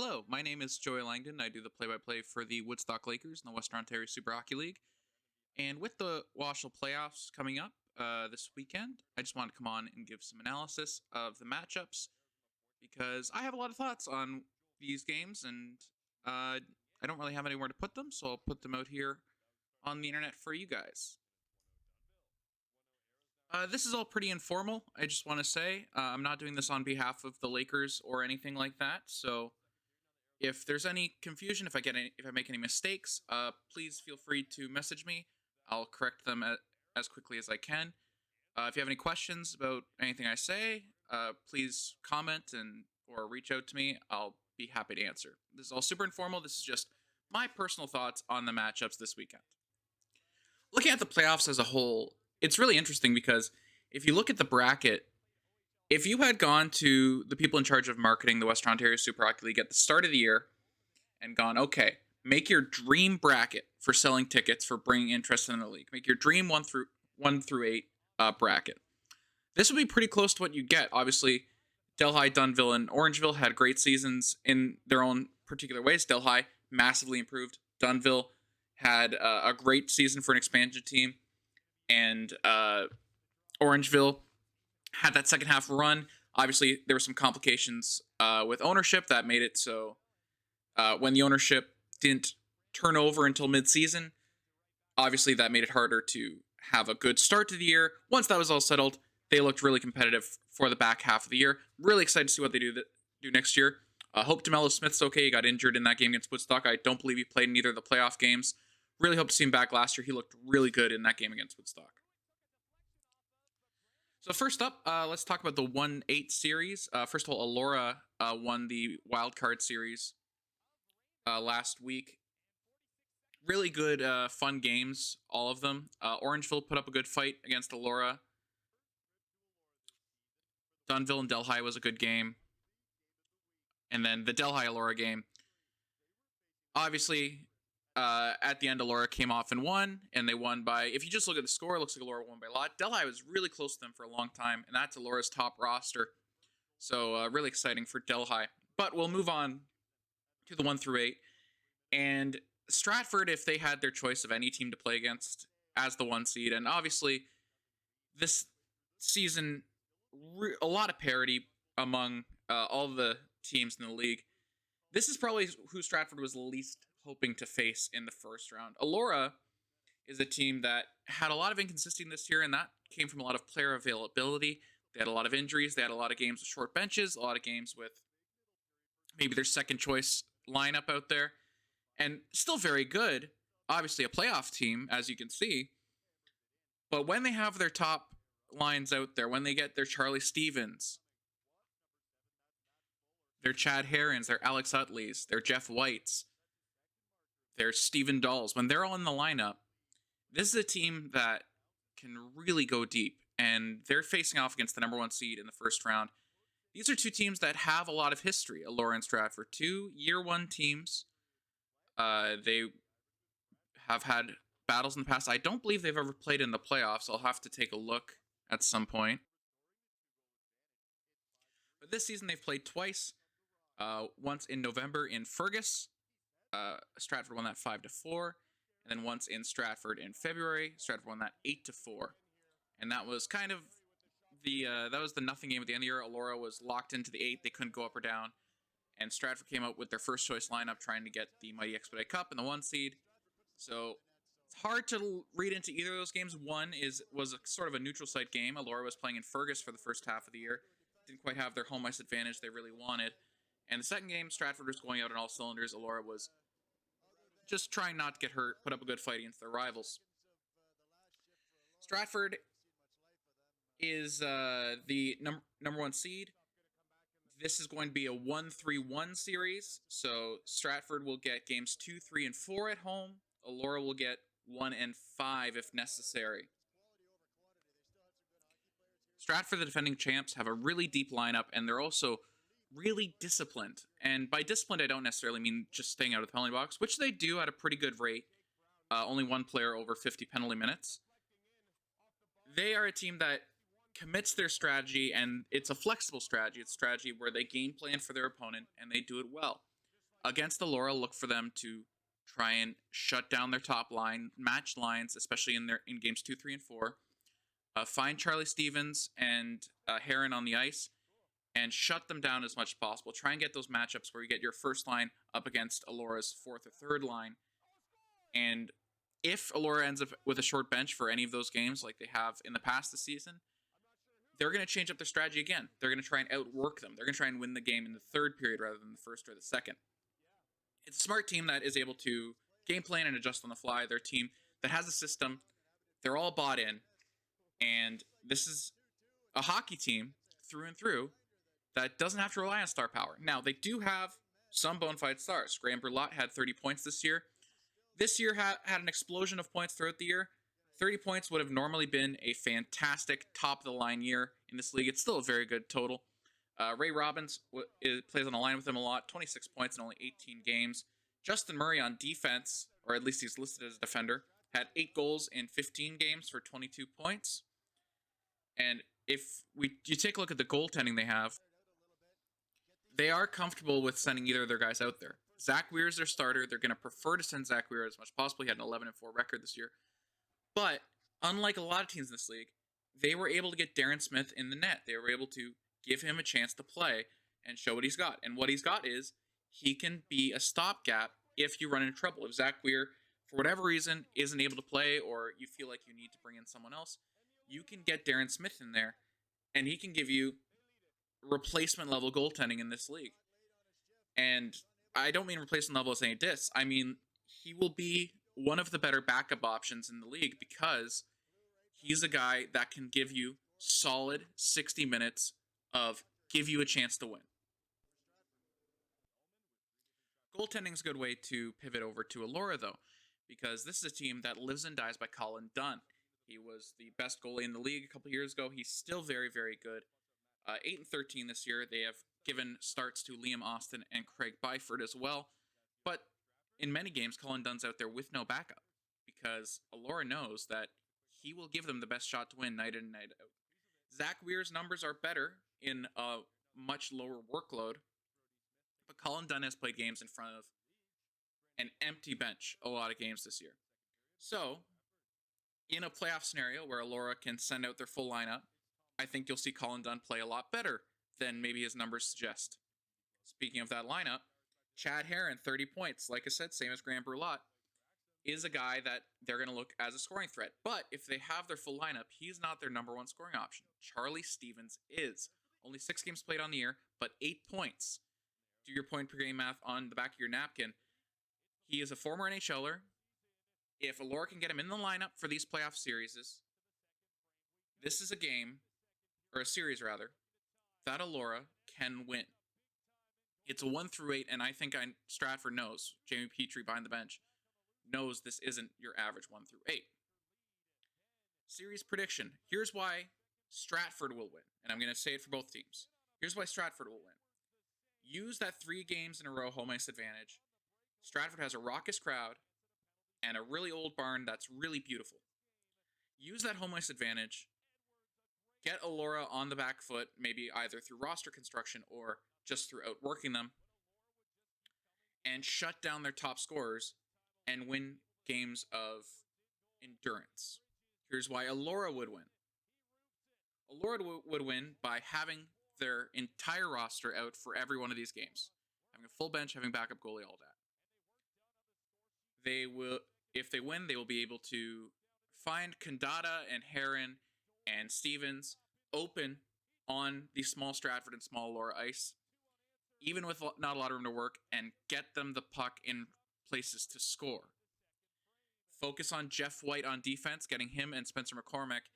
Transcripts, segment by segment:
Hello, my name is Joey Langdon. I do the play-by-play for the Woodstock Lakers in the Western Ontario Super Hockey League. And with the WOSHL playoffs coming up this weekend, I just wanted to come on and give some analysis of the matchups because I have a lot of thoughts on these games, and I don't really have anywhere to put them, so I'll put them out here on the internet for you guys. This is all pretty informal. I just want to say I'm not doing this on behalf of the Lakers or anything like that. So if there's any confusion, if I make any mistakes, please feel free to message me. I'll correct them as quickly as I can. If you have any questions about anything I say, please comment and or reach out to me. I'll be happy to answer. This is all super informal. This is just my personal thoughts on the matchups this weekend. Looking at the playoffs as a whole, it's really interesting because if you look at the bracket, if you had gone to the people in charge of marketing the Western Ontario Super Hockey League at the start of the year and gone, okay, make your dream bracket for selling tickets for bringing interest in the league. Make your dream one through eight bracket. This would be pretty close to what you get. Obviously, Delhi, Dunnville, and Orangeville had great seasons in their own particular ways. Delhi massively improved. Dunnville had a great season for an expansion team, and Orangeville had that second half run. Obviously, there were some complications with ownership that made it so when the ownership didn't turn over until mid-season, obviously that made it harder to have a good start to the year. Once that was all settled, they looked really competitive for the back half of the year. Really excited to see what they do next year. Hope DeMello Smith's okay. He got injured in that game against Woodstock. I don't believe he played in either of the playoff games. Really hope to see him back last year. He looked really good in that game against Woodstock. So first up, let's talk about the 1-8 series. First of all, Elora won the wild card series last week. Really good, fun games, all of them. Orangeville put up a good fight against Elora. Dunnville and Delhi was a good game. And then the Delhi-Elora game. Obviously, at the end, Elora came off and won, and they won by, if you just look at the score, it looks like Elora won by a lot. Delhi was really close to them for a long time, and that's Elora's top roster. So really exciting for Delhi. But we'll move on to the 1-8. And Stratford, if they had their choice of any team to play against as the 1 seed, and obviously this season, a lot of parity among all the teams in the league. This is probably who Stratford was least hoping to face in the first round. Elora is a team that had a lot of inconsistency this year, and that came from a lot of player availability. They had a lot of injuries. They had a lot of games with short benches, a lot of games with maybe their second choice lineup out there, and still very good. Obviously, a playoff team, as you can see. But when they have their top lines out there, when they get their Charlie Stevens, their Chad Herons, their Alex Utleys, their Jeff Whites, their Steven Dahls, when they're all in the lineup, this is a team that can really go deep, and they're facing off against the number 1 seed in the first round. These are two teams that have a lot of history, Elora and Stratford. 2 year 1 teams. They have had battles in the past. I don't believe they've ever played in the playoffs. I'll have to take a look at some point. But this season they've played twice. Once in November in Fergus. Stratford won that 5-4. And then once in Stratford in February. Stratford won that 8-4. And that was kind of that was the nothing game at the end of the year. Elora was locked into the 8. They couldn't go up or down. And Stratford came out with their first choice lineup trying to get the Mighty Expedite Cup in the 1 seed. So it's hard to read into either of those games. One was a sort of a neutral site game. Elora was playing in Fergus for the first half of the year. Didn't quite have their home ice advantage they really wanted. And the second game, Stratford was going out on all cylinders. Elora was just trying not to get hurt, put up a good fight against their rivals. Stratford is the number 1 seed. This is going to be a 1-3-1 series. So Stratford will get games 2, 3, and 4 at home. Elora will get 1 and 5 if necessary. Stratford, the defending champs, have a really deep lineup, and they're also really disciplined. And by disciplined, I don't necessarily mean just staying out of the penalty box, which they do at a pretty good rate. Only one player over 50 penalty minutes. They are a team that commits their strategy, and it's a flexible strategy. It's a strategy where they game plan for their opponent, and they do it well. Against Allura, look for them to try and shut down their top line, match lines, especially in games 2, 3, and 4. Find Charlie Stevens and Heron on the ice and shut them down as much as possible. Try and get those matchups where you get your first line up against Allura's fourth or third line. And if Allura ends up with a short bench for any of those games, like they have in the past this season, they're going to change up their strategy again. They're going to try and outwork them. They're going to try and win the game in the third period rather than the first or the second. It's a smart team that is able to game plan and adjust on the fly. They're a team that has a system. They're all bought in. And this is a hockey team through and through that doesn't have to rely on star power. Now, they do have some bona fide stars. Graham Berlotte had 30 points this year. This year had an explosion of points throughout the year. 30 points would have normally been a fantastic top-of-the-line year in this league. It's still a very good total. Ray Robbins plays on the line with him a lot. 26 points in only 18 games. Justin Murray on defense, or at least he's listed as a defender, had 8 goals in 15 games for 22 points. And if you take a look at the goaltending they have, they are comfortable with sending either of their guys out there. Zach Weir is their starter. They're going to prefer to send Zach Weir as much as possible. He had an 11-4 record this year. But unlike a lot of teams in this league, they were able to get Darren Smith in the net. They were able to give him a chance to play and show what he's got. And what he's got is he can be a stopgap if you run into trouble. If Zach Weir, for whatever reason, isn't able to play or you feel like you need to bring in someone else, you can get Darren Smith in there, and he can give you replacement-level goaltending in this league. And I don't mean replacement level as any diss. I mean, he will be one of the better backup options in the league because he's a guy that can give you solid 60 minutes of give you a chance to win. Goaltending is a good way to pivot over to Allura, though, because this is a team that lives and dies by Colin Dunn. He was the best goalie in the league a couple years ago. He's still very, very good. 8-13 this year. They have given starts to Liam Austin and Craig Byford as well. But in many games, Colin Dunn's out there with no backup because Allura knows that he will give them the best shot to win night in and night out. Zach Weir's numbers are better in a much lower workload, but Colin Dunn has played games in front of an empty bench a lot of games this year. So, in a playoff scenario where Allura can send out their full lineup, I think you'll see Colin Dunn play a lot better than maybe his numbers suggest. Speaking of that lineup, Chad Heron, 30 points. Like I said, same as Graham Berlotte, is a guy that they're going to look as a scoring threat. But if they have their full lineup, he's not their number one scoring option. Charlie Stevens is. Only 6 games played on the year, but 8 points. Do your point per game math on the back of your napkin. He is a former NHLer. If Allura can get him in the lineup for these playoff series, this is a game, or a series rather, that Allura can win. It's a 1-8, and I think Stratford knows, Jamie Petrie behind the bench, knows this isn't your average 1-8. Series prediction. Here's why Stratford will win, and I'm going to say it for both teams. Here's why Stratford will win. Use that 3 games in a row home ice advantage. Stratford has a raucous crowd and a really old barn that's really beautiful. Use that home ice advantage. Get Allura on the back foot, maybe either through roster construction or just through outworking them, and shut down their top scorers and win games of endurance. Here's why Allura would win. Allura would win by having their entire roster out for every one of these games. Having a full bench, having backup goalie, all that. They will, if they win, they will be able to find Kandata and Heron and Stevens open on the small Stratford and small Allura ice, even with not a lot of room to work, and get them the puck in places to score. Focus on Jeff White on defense, getting him and Spencer McCormick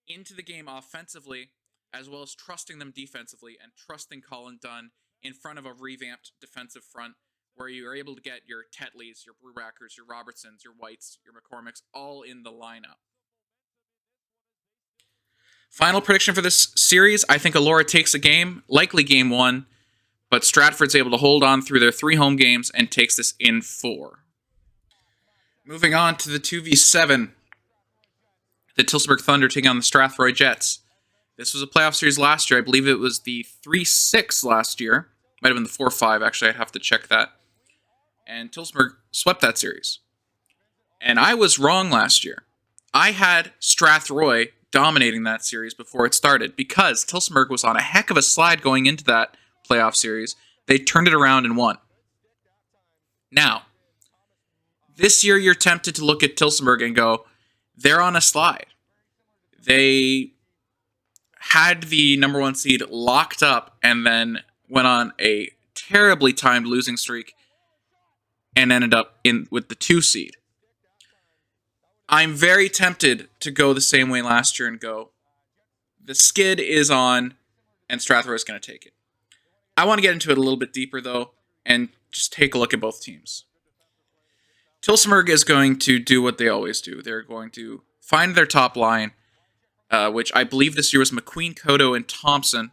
into the game offensively, as well as trusting them defensively and trusting Colin Dunn in front of a revamped defensive front where you are able to get your Tetleys, your Brubackers, your Robertsons, your Whites, your McCormicks all in the lineup. Final prediction for this series, I think Allura takes a game, likely game 1, but Stratford's able to hold on through their 3 home games and takes this in 4. Moving on to the 2v7, the Tillsonburg Thunder taking on the Strathroy Jets. This was a playoff series last year. I believe it was the 3-6 last year. Might have been the 4-5, actually. I'd have to check that. and Tilsburg swept that series. And I was wrong last year. I had Strathroy dominating that series before it started because Tilsburg was on a heck of a slide going into that playoff series. They turned it around and won. Now, this year you're tempted to look at Tilsburg and go, they're on a slide. They had the number 1 seed locked up and then went on a terribly timed losing streak and ended up in with the 2 seed. I'm very tempted to go the same way last year and go, the skid is on and Strathroy is going to take it. I want to get into it a little bit deeper, though, and just take a look at both teams. Tilsburg is going to do what they always do. They're going to find their top line, which I believe this year was McQueen, Cotto, and Thompson,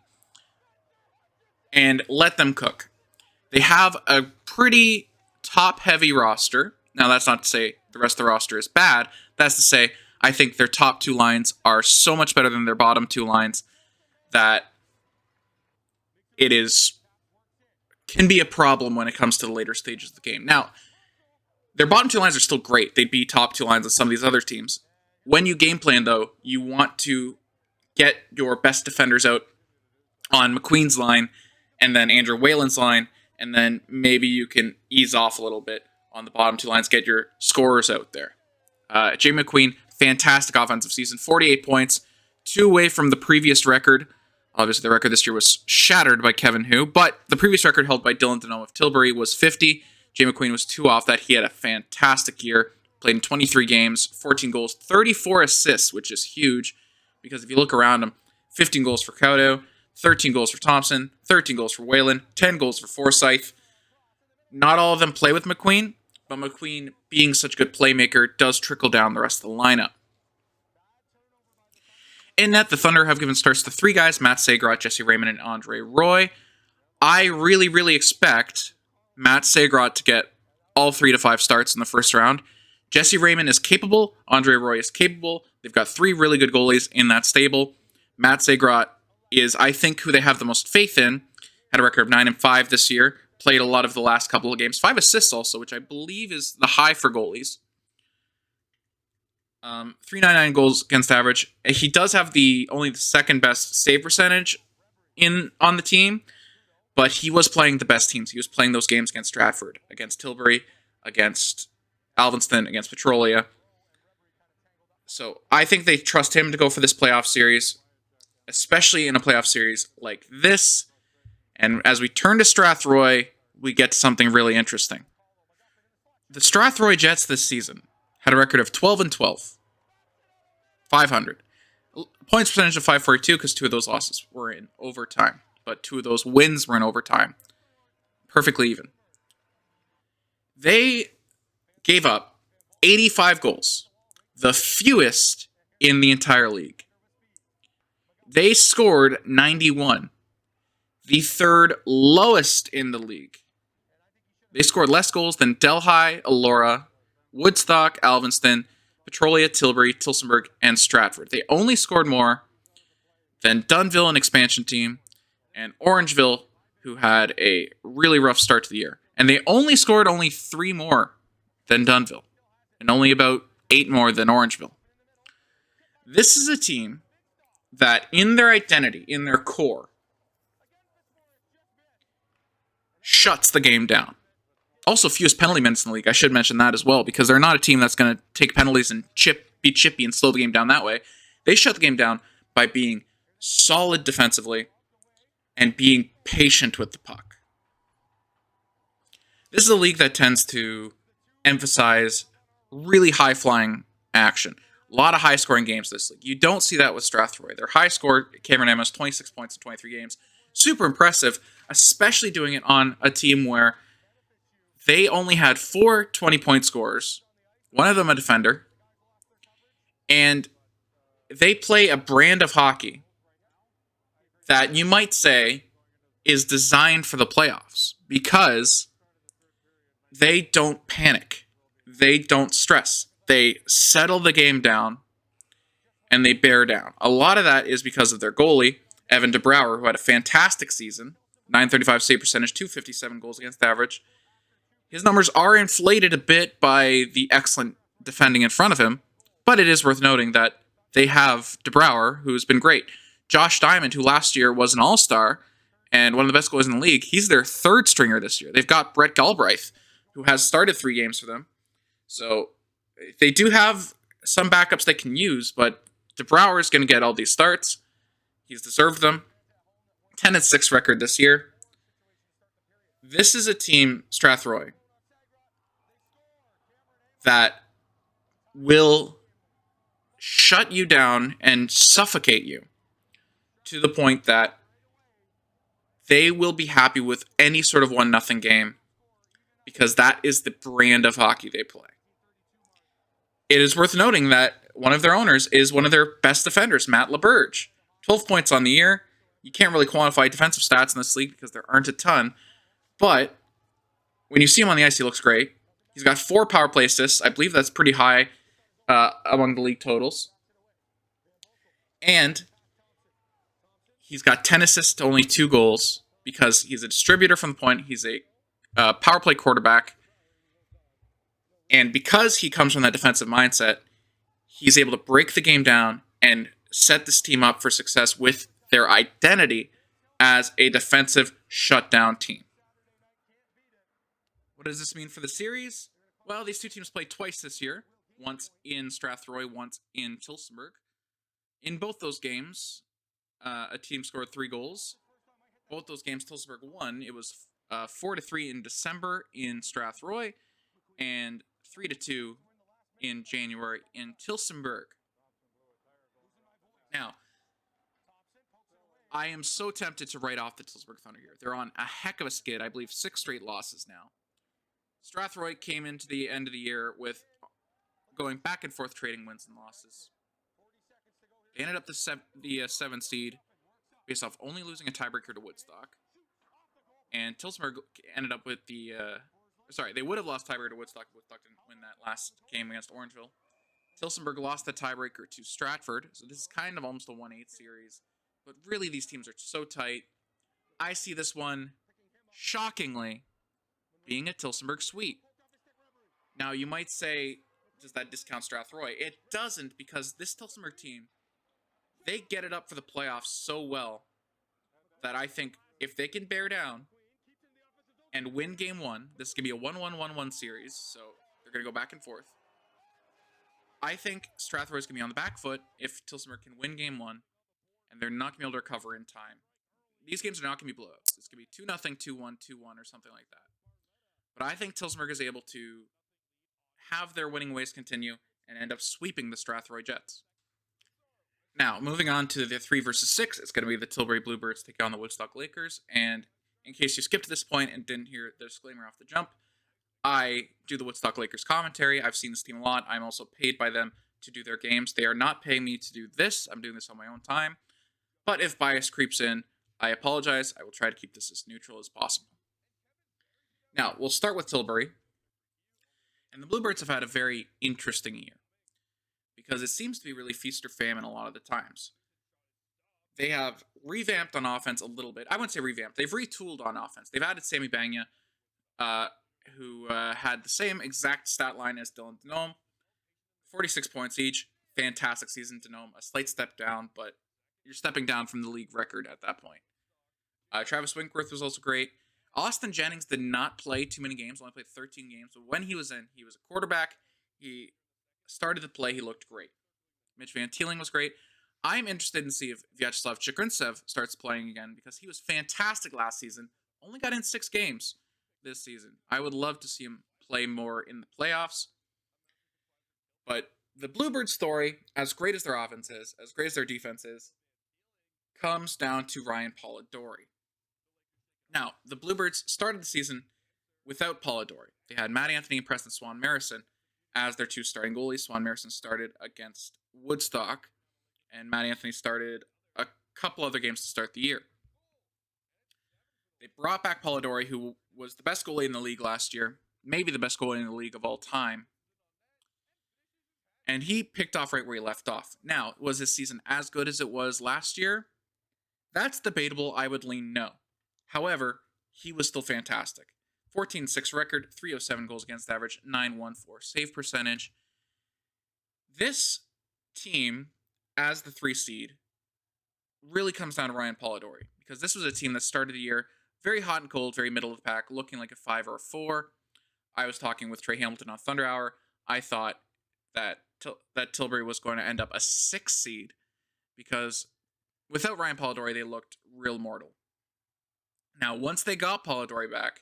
and let them cook. They have a pretty top-heavy roster. Now, that's not to say the rest of the roster is bad. That's to say, I think their top 2 lines are so much better than their bottom 2 lines that it can be a problem when it comes to the later stages of the game. Now, their bottom 2 lines are still great. They'd be top 2 lines of some of these other teams. When you game plan, though, you want to get your best defenders out on McQueen's line and then Andrew Whalen's line, and then maybe you can ease off a little bit on the bottom 2 lines, get your scorers out there. Jay McQueen, fantastic offensive season, 48 points, 2 away from the previous record. Obviously, the record this year was shattered by Kevin Hu, but the previous record held by Dylan Deneau of Tilbury was 50. Jay McQueen was 2 off that. He had a fantastic year, played in 23 games, 14 goals, 34 assists, which is huge, because if you look around him, 15 goals for Cotto, 13 goals for Thompson, 13 goals for Whalen, 10 goals for Forsyth. Not all of them play with McQueen, but McQueen, being such a good playmaker, does trickle down the rest of the lineup. In net, the Thunder have given starts to 3 guys, Matt Sagrot, Jesse Raymond, and Andre Roy. I really, really expect Matt Sagrot to get all 3 to 5 starts in the first round. Jesse Raymond is capable. Andre Roy is capable. They've got 3 really good goalies in that stable. Matt Sagrot is, I think, who they have the most faith in. Had a record of 9-5 this year. Played a lot of the last couple of games. 5 assists also, which I believe is the high for goalies. 399 goals against average. He does have only the second best save percentage on the team, but he was playing the best teams. He was playing those games against Stratford, against Tilbury, against Alvinston, against Petrolia. So I think they trust him to go for this playoff series, especially in a playoff series like this. And as we turn to Strathroy, we get to something really interesting. The Strathroy Jets this season had a record of 12-12, 500. Points percentage of 542 because 2 of those losses were in overtime, but 2 of those wins were in overtime. Perfectly even. They gave up 85 goals, the fewest in the entire league. They scored 91, the 3rd lowest in the league. They scored less goals than Delhi, Elora, Woodstock, Alvinston, Petrolia, Tilbury, Tilsonburg, and Stratford. They only scored more than Dunnville, an expansion team, and Orangeville, who had a really rough start to the year. And they only scored 3 more than Dunnville, and only about 8 more than Orangeville. This is a team that, in their identity, in their core, shuts the game down. Also, fewest penalty minutes in the league. I should mention that as well, because they're not a team that's going to take penalties and be chippy and slow the game down that way. They shut the game down by being solid defensively and being patient with the puck. This is a league that tends to emphasize really high-flying action. A lot of high-scoring games this league. You don't see that with Strathroy. Their high score, Cameron Amos, 26 points in 23 games. Super impressive, especially doing it on a team where they only had 4 20-point scorers, one of them a defender, and they play a brand of hockey that you might say is designed for the playoffs because they don't panic. They don't stress. They settle the game down and they bear down. A lot of that is because of their goalie, Evan DeBrouwer, who had a fantastic season, .935 save percentage, .257 goals against average. His numbers are inflated a bit by the excellent defending in front of him, but it is worth noting that they have DeBrouwer, who's been great. Josh Diamond, who last year was an all-star and one of the best goalies in the league, he's their third stringer this year. They've got Brett Galbraith, who has started 3 games for them. So they do have some backups they can use, but DeBrouwer is going to get all these starts. He's deserved them. 10-6 record this year. This is a team, Strathroy, that will shut you down and suffocate you to the point that they will be happy with any sort of 1-0 game because that is the brand of hockey they play. It is worth noting that one of their owners is one of their best defenders, Matt LaBerge. 12 points on the year. You can't really quantify defensive stats in this league because there aren't a ton. But when you see him on the ice, he looks great. He's got 4 power play assists. I believe that's pretty high among the league totals. And he's got 10 assists to only 2 goals because he's a distributor from the point. He's a power play quarterback. And because he comes from that defensive mindset, he's able to break the game down and set this team up for success with their identity as a defensive shutdown team. What does this mean for the series? Well, these two teams played twice this year. Once in Strathroy, once in Tillsonburg. In both those games, a team scored 3 goals. Both those games, Tillsonburg won. It was 4-3 in December in Strathroy, and 3-2 in January in Tillsonburg. Now, I am so tempted to write off the Tillsonburg Thunder here. They're on a heck of a skid. I believe 6 straight losses now. Strathroy came into the end of the year with going back and forth trading wins and losses. They ended up the 7th seed based off only losing a tiebreaker to Woodstock. And Tillsonburg ended up with the... they would have lost tiebreaker to Woodstock if Woodstock didn't win that last game against Orangeville. Tillsonburg lost the tiebreaker to Stratford, so this is kind of almost a 1-8 series. But really, these teams are so tight. I see this one, shockingly, being a Tillsonburg sweep. Now, you might say, does that discount Strathroy? It doesn't, because this Tillsonburg team, they get it up for the playoffs so well that I think if they can bear down and win game 1, this could be a 1-1-1-1 series, so they're going to go back and forth. I think Strathroy is going to be on the back foot if Tillsonburg can win game 1, and they're not going to be able to recover in time. These games are not going to be blowouts. It's going to be 2-0, 2-1, 2-1, or something like that. But I think Tillsonburg is able to have their winning ways continue and end up sweeping the Strathroy Jets. Now, moving on to the 3 versus 6, it's going to be the Tilbury Bluebirds taking on the Woodstock Lakers. And in case you skipped to this point and didn't hear the disclaimer off the jump, I do the Woodstock Lakers commentary. I've seen this team a lot. I'm also paid by them to do their games. They are not paying me to do this. I'm doing this on my own time. But if bias creeps in, I apologize. I will try to keep this as neutral as possible. Now, we'll start with Tilbury. And the Bluebirds have had a very interesting year, because it seems to be really feast or famine a lot of the times. They have revamped on offense a little bit. I wouldn't say revamped. They've retooled on offense. They've added Sammy Banya, who had the same exact stat line as Dylan Denome. 46 points each. Fantastic season, Denome. A slight step down, but you're stepping down from the league record at that point. Travis Winkworth was also great. Austin Jennings did not play too many games, only played 13 games. But when he was in, he was a quarterback. He started to play. He looked great. Mitch Van Teeling was great. I'm interested in see if Vyacheslav Chikrintsev starts playing again, because he was fantastic last season. Only got in 6 games this season. I would love to see him play more in the playoffs. But the Bluebirds story, as great as their offense is, as great as their defense is, comes down to Ryan Polidori. Now, the Bluebirds started the season without Polidori. They had Matt Anthony and Preston Swan Marison as their 2 starting goalies. Swan Marison started against Woodstock, and Matt Anthony started a couple other games to start the year. They brought back Polidori, who was the best goalie in the league last year, maybe the best goalie in the league of all time. And he picked off right where he left off. Now, was his season as good as it was last year? That's debatable. I would lean no. However, he was still fantastic. 14-6 record, 307 goals against average, 914 save percentage. This team, as the 3 seed, really comes down to Ryan Polidori, because this was a team that started the year very hot and cold, very middle of the pack, looking like a 5 or a 4. I was talking with Trey Hamilton on Thunder Hour. I thought that Tilbury was going to end up a 6 seed, because without Ryan Polidori, they looked real mortal. Now, once they got Polidori back,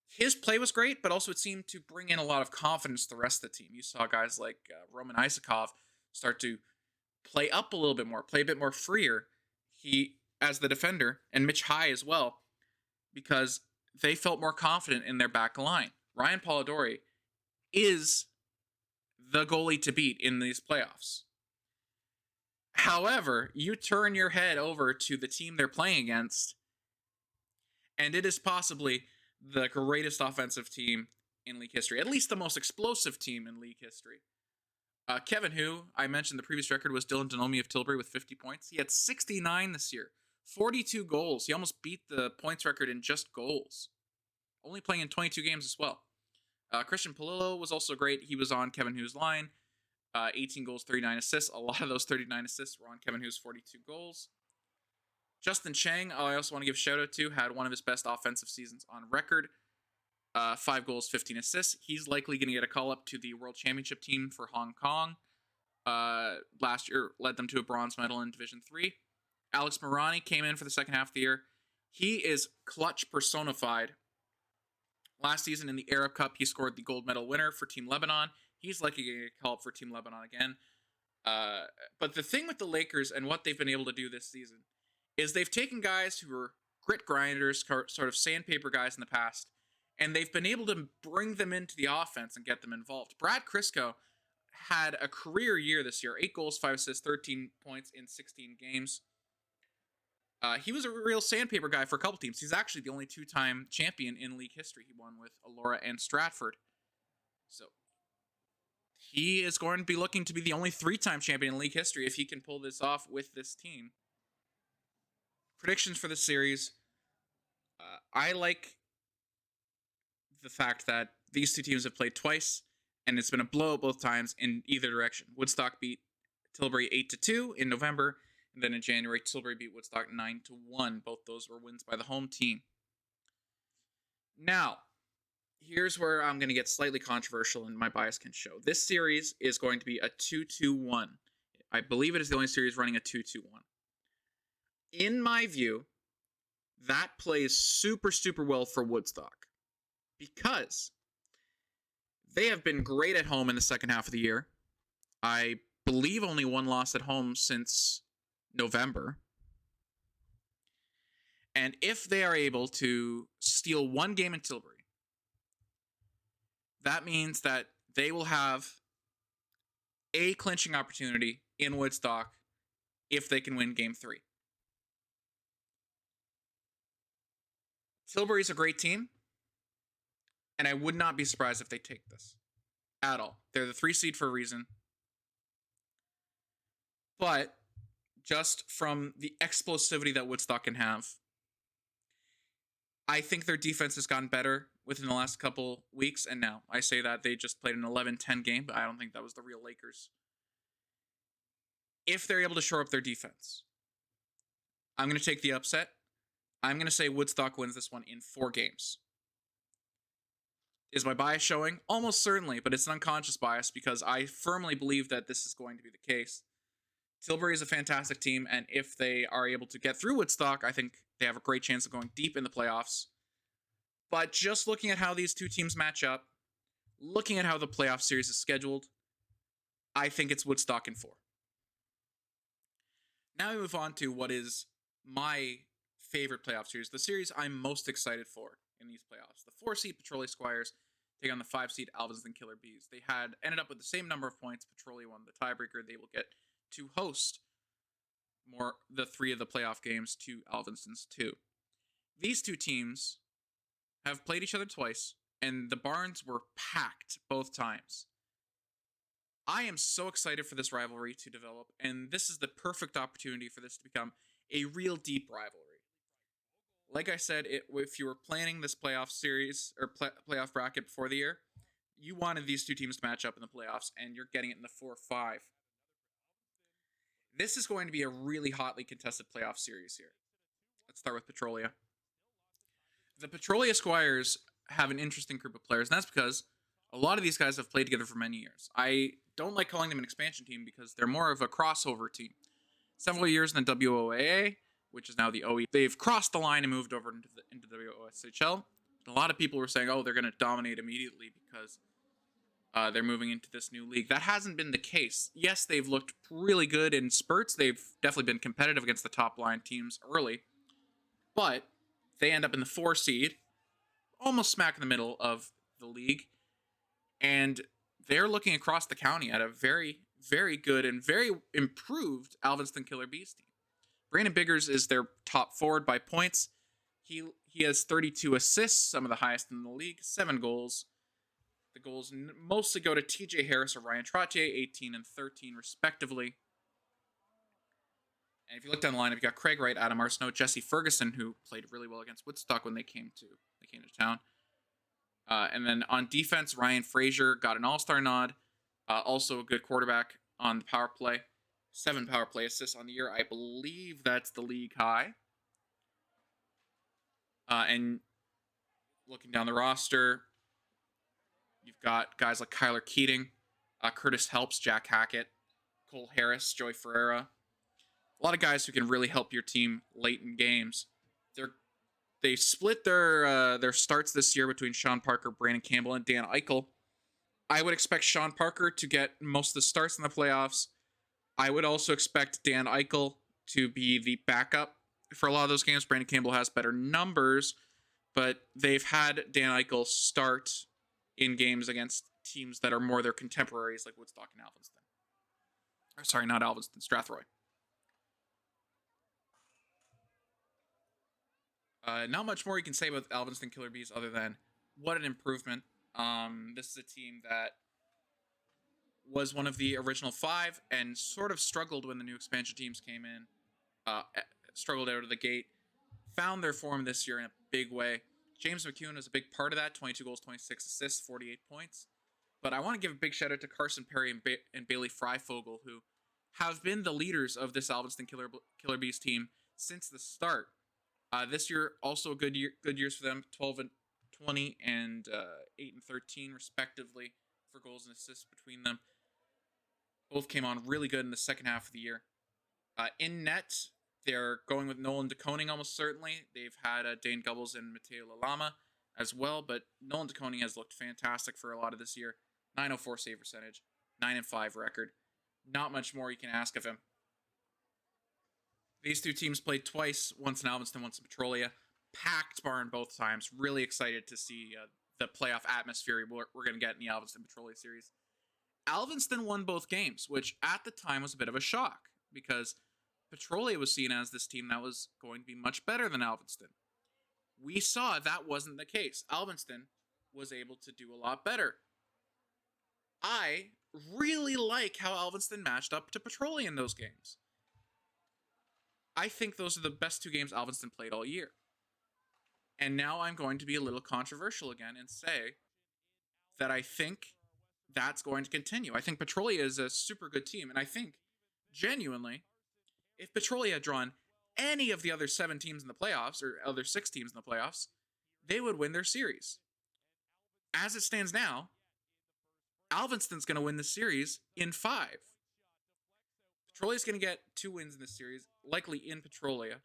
his play was great, but also it seemed to bring in a lot of confidence to the rest of the team. You saw guys like Roman Isakov start to play up a little bit more, play a bit more freer. He, as the defender, and Mitch High as well, because they felt more confident in their back line. Ryan Polidori is the goalie to beat in these playoffs. However, you turn your head over to the team they're playing against, and it is possibly the greatest offensive team in league history, at least the most explosive team in league history. Kevin, who I mentioned the previous record was Dylan Denomey of Tilbury with 50 points. He had 69 this year, 42 goals. He almost beat the points record in just goals, only playing in 22 games as well. Christian Polillo was also great. He was on Kevin Hu's line. 18 goals, 39 assists. A lot of those 39 assists were on Kevin Hu's 42 goals. Justin Chang, I also want to give a shout out to, had one of his best offensive seasons on record. 5 goals, 15 assists. He's likely going to get a call up to the World Championship team for Hong Kong. Last year led them to a bronze medal in Division 3. Alex Morani came in for the second half of the year. He is clutch personified. Last season in the Arab Cup, he scored the gold medal winner for Team Lebanon. He's likely going to get a call up for Team Lebanon again. But the thing with the Lakers and what they've been able to do this season is they've taken guys who were grit grinders, sort of sandpaper guys in the past, and they've been able to bring them into the offense and get them involved. Brad Crisco had a career year this year, 8 goals, 5 assists, 13 points in 16 games. He was a real sandpaper guy for a couple teams. He's actually the only 2-time champion in league history. He won with Elora and Stratford. So he is going to be looking to be the only 3-time champion in league history if he can pull this off with this team. Predictions for the series. I like the fact that these two teams have played twice, and it's been a blowout both times in either direction. Woodstock beat Tilbury 8-2 in November, and then in January, Tilbury beat Woodstock 9-1. Both those were wins by the home team. Now, here's where I'm going to get slightly controversial and my bias can show. This series is going to be a 2-2-1. I believe it is the only series running a 2-2-1. In my view, that plays super, super well for Woodstock, because they have been great at home in the second half of the year. I believe only one loss at home since November. And if they are able to steal one game in Tilbury, that means that they will have a clinching opportunity in Woodstock if they can win Game 3. Tilbury's a great team, and I would not be surprised if they take this at all. They're the 3 seed for a reason. But just from the explosivity that Woodstock can have, I think their defense has gotten better within the last couple weeks, and now I say that they just played an 11-10 game, but I don't think that was the real Lakers. If they're able to shore up their defense, I'm going to take the upset. I'm going to say Woodstock wins this one in 4 games. Is my bias showing? Almost certainly, but it's an unconscious bias because I firmly believe that this is going to be the case. Tilbury is a fantastic team, and if they are able to get through Woodstock, I think they have a great chance of going deep in the playoffs. But just looking at how these two teams match up, looking at how the playoff series is scheduled, I think it's Woodstock in 4. Now we move on to what is my favorite playoff series, the series I'm most excited for in these playoffs. The 4-seed Petrolia Squires take on the 5-seed Alvinston Killer Bees. They had ended up with the same number of points. Petrolia won the tiebreaker. They will get to host the 3 of the playoff games to Alvinston's 2. These two teams have played each other twice, and the barns were packed both times. I am so excited for this rivalry to develop, and this is the perfect opportunity for this to become a real deep rivalry. Like I said, if you were planning this playoff series or playoff bracket before the year, you wanted these two teams to match up in the playoffs, and you're getting it in the 4-5. This is going to be a really hotly contested playoff series here. Let's start with Petrolia. The Petrolia Squires have an interesting group of players, and that's because a lot of these guys have played together for many years. I don't like calling them an expansion team because they're more of a crossover team. Several years in the WOAA, which is now the OE, they've crossed the line and moved over into WOSHL. A lot of people were saying, oh, they're going to dominate immediately because they're moving into this new league. That hasn't been the case. Yes, they've looked really good in spurts. They've definitely been competitive against the top line teams early, but they end up in the 4 seed, almost smack in the middle of the league, and they're looking across the county at a very, very good and very improved Alvinston Killer Bees team. Brandon Biggers is their top forward by points. He has 32 assists, some of the highest in the league, 7 goals. The goals mostly go to TJ Harris or Ryan Trottier, 18 and 13 respectively. And if you look down the lineup, you got Craig Wright, Adam Arsenault, Jesse Ferguson, who played really well against Woodstock when they came to town. And then on defense, Ryan Frazier got an all-star nod. Also a good quarterback on the power play. 7 power play assists on the year. I believe that's the league high. And looking down the roster, you've got guys like Kyler Keating, Curtis Helps, Jack Hackett, Cole Harris, Joey Ferreira. A lot of guys who can really help your team late in games. They split their starts this year between Sean Parker, Brandon Campbell, and Dan Eichel. I would expect Sean Parker to get most of the starts in the playoffs. I would also expect Dan Eichel to be the backup for a lot of those games. Brandon Campbell has better numbers, but they've had Dan Eichel start in games against teams that are more their contemporaries, like Woodstock and Alvinston. Or sorry, not Alvinston, Strathroy. Not much more you can say about Alvinston Killer Bees other than what an improvement. This is a team that was one of the original 5 and sort of struggled when the new expansion teams came in. Struggled out of the gate. Found their form this year in a big way. James McEwen was a big part of that. 22 goals, 26 assists, 48 points. But I want to give a big shout out to Carson Perry and Bailey Freifogel, who have been the leaders of this Alvinston Killer Bees team since the start. This year, also good years for them, 12 and 20 and 8 and 13 respectively for goals and assists between them. Both came on really good in the second half of the year. In net, they're going with Nolan DeConing almost certainly. They've had Dane Gubbles and Mateo Lalama as well, but Nolan DeConing has looked fantastic for a lot of this year. 904 save percentage, 9-5 record. Not much more you can ask of him. These two teams played twice, once in Alvinston, once in Petrolia. Packed barn both times. Really excited to see the playoff atmosphere we're going to get in the Alvinston-Petrolia series. Alvinston won both games, which at the time was a bit of a shock because Petrolia was seen as this team that was going to be much better than Alvinston. We saw that wasn't the case. Alvinston was able to do a lot better. I really like how Alvinston matched up to Petrolia in those games. I think those are the best 2 games Alvinston played all year. And now I'm going to be a little controversial again and say that I think that's going to continue. I think Petrolia is a super good team, and I think, genuinely, if Petrolia had drawn any of the other 7 teams in the playoffs, or other 6 teams in the playoffs, they would win their series. As it stands now, Alvinston's going to win the series in 5. Petrolia's going to get 2 wins in this series, likely in Petrolia.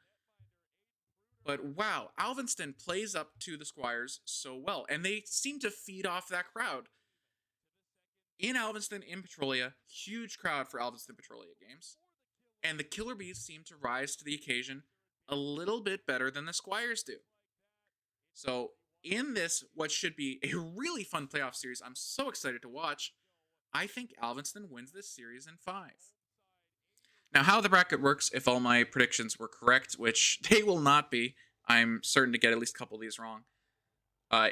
But wow, Alvinston plays up to the Squires so well, and they seem to feed off that crowd. In Alvinston, in Petrolia, huge crowd for Alvinston Petrolia games. And the Killer Bees seem to rise to the occasion a little bit better than the Squires do. So, in this, what should be a really fun playoff series, I'm so excited to watch, I think Alvinston wins this series in 5. Now, how the bracket works, if all my predictions were correct, which they will not be, I'm certain to get at least a couple of these wrong,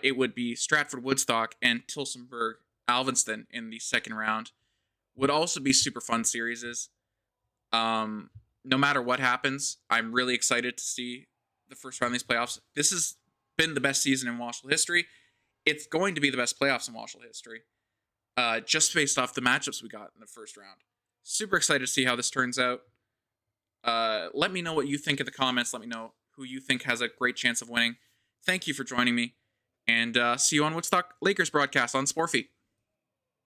it would be Stratford Woodstock and Tilsonburg Alvinston in the second round. Would also be super fun series. No matter what happens, I'm really excited to see the first round of these playoffs. This has been the best season in WOSHL history. It's going to be the best playoffs in WOSHL history, just based off the matchups we got in the first round. Super excited to see how this turns out. Let me know what you think in the comments. Let me know who you think has a great chance of winning. Thank you for joining me, and see you on Woodstock Lakers broadcast on Sporfy.